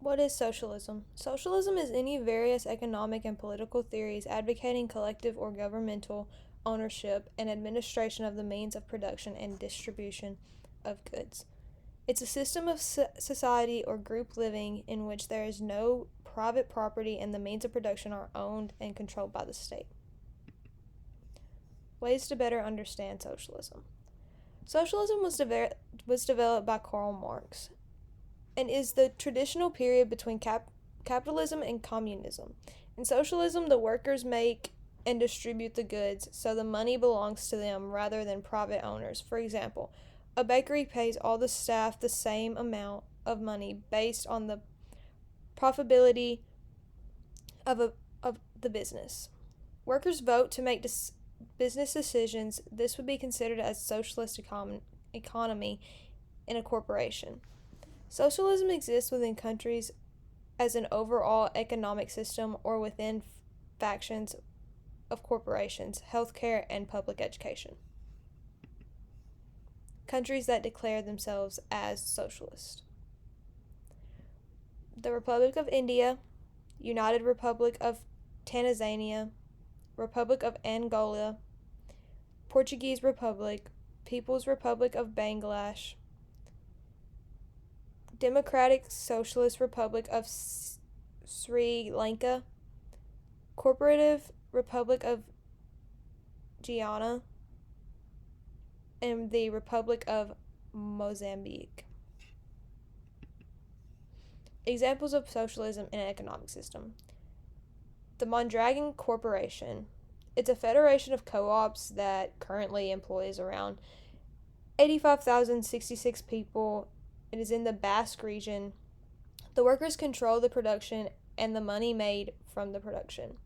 What is socialism? Socialism is any various economic and political theories advocating collective or governmental ownership and administration of the means of production and distribution of goods. It's a system of society or group living in which there is no private property and the means of production are owned and controlled by the state. Ways to better understand socialism. Socialism was developed by Karl Marx and is the traditional period between capitalism and communism. In socialism, the workers make and distribute the goods, so the money belongs to them rather than private owners. For example, a bakery pays all the staff the same amount of money based on the profitability of the business. Workers vote to make business decisions. This would be considered as socialist economy in a corporation. Socialism exists within countries as an overall economic system or within factions of corporations, healthcare, and public education. Countries that declare themselves as socialist: the Republic of India, United Republic of Tanzania, Republic of Angola, Portuguese Republic, People's Republic of Bangladesh, Democratic Socialist Republic of Sri Lanka, Cooperative Republic of Guyana, and the Republic of Mozambique. Examples of socialism in an economic system: the Mondragon Corporation. It's a federation of co-ops that currently employs around 85,066 people. It is in the Basque region. The workers control the production and the money made from the production.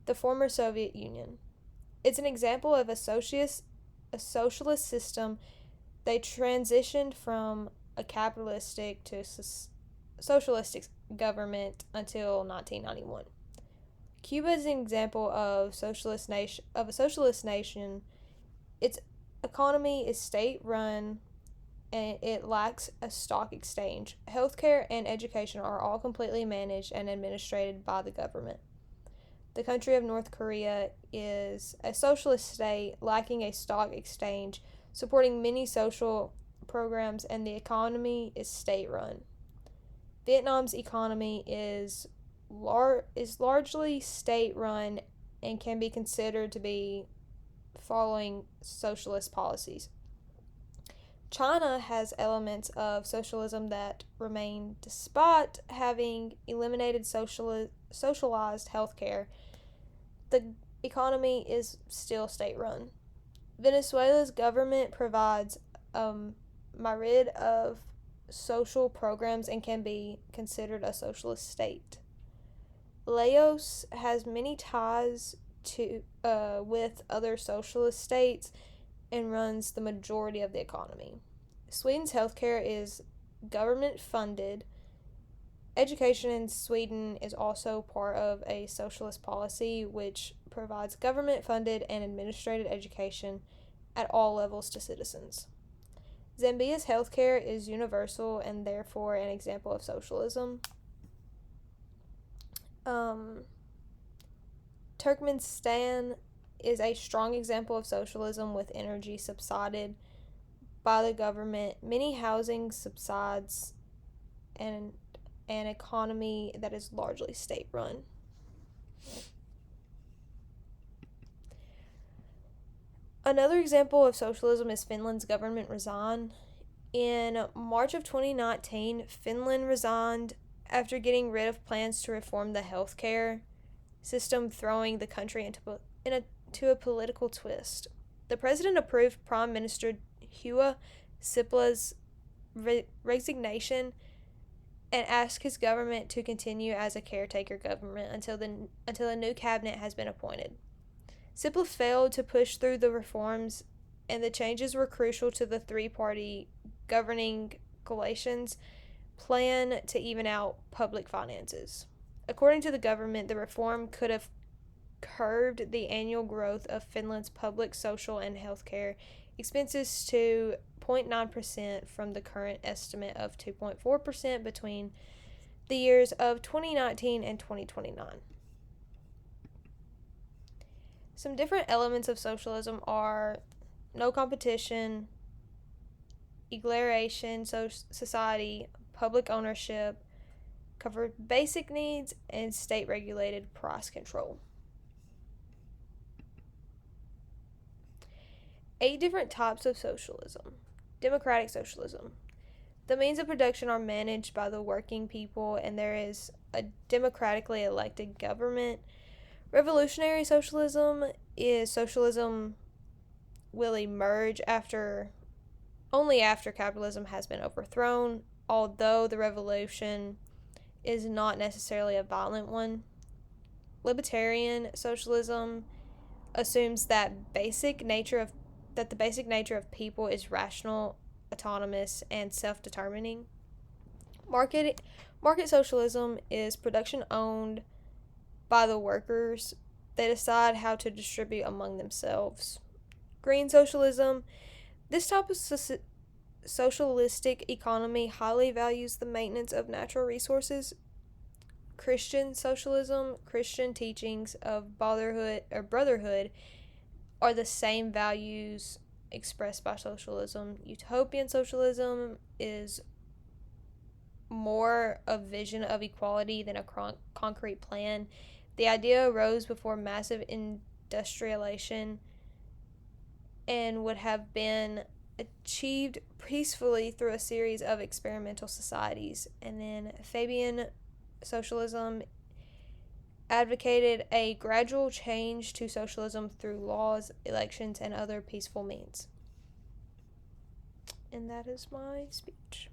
The former Soviet Union. It's an example of a socialist system. They transitioned from a capitalistic to socialistic government until 1991. Cuba is an example of a socialist nation. Its economy is state-run and it lacks a stock exchange. Healthcare and education are all completely managed and administered by the government. The country of North Korea is a socialist state lacking a stock exchange, supporting many social programs, and the economy is state-run. Vietnam's economy is largely state-run and can be considered to be following socialist policies. China has elements of socialism that remain despite having eliminated socialized healthcare. The economy is still state-run. Venezuela's government provides a myriad of social programs and can be considered a socialist state. Laos has many ties with other socialist states and runs the majority of the economy. Sweden's healthcare is government funded. Education in Sweden is also part of a socialist policy which provides government funded and administrated education at all levels to citizens. Zambia's healthcare is universal and therefore an example of socialism. Turkmenistan is a strong example of socialism with energy subsidized by the government, many housing subsides, and an economy that is largely state-run. Another example of socialism is Finland's government resign. In March of 2019, Finland resigned after getting rid of plans to reform the healthcare system, throwing the country into a political twist. The president approved Prime Minister Juha Sipilä's resignation and asked his government to continue as a caretaker government until a new cabinet has been appointed. Sipilä failed to push through the reforms, and the changes were crucial to the three-party governing coalition's plan to even out public finances. According to the government, the reform could have curbed the annual growth of Finland's public, social, and healthcare expenses to 0.9% from the current estimate of 2.4% between the years of 2019 and 2029. Some different elements of socialism are no competition, egalitarian society, public ownership, covered basic needs, and state-regulated price control. 8 different types of socialism. Democratic socialism. The means of production are managed by the working people, and there is a democratically elected government. Revolutionary socialism is socialism will emerge only after capitalism has been overthrown, although the revolution is not necessarily a violent one. Libertarian socialism assumes that the basic nature of people is rational, autonomous, and self-determining. Market socialism is production owned by the workers. They decide how to distribute among themselves. Green socialism. This type of socialistic economy highly values the maintenance of natural resources. Christian socialism. Christian teachings of brotherhood are the same values expressed by socialism. Utopian socialism is more a vision of equality than a concrete plan. The idea arose before massive industrialization and would have been achieved peacefully through a series of experimental societies. And then Fabian socialism advocated a gradual change to socialism through laws, elections, and other peaceful means. And that is my speech.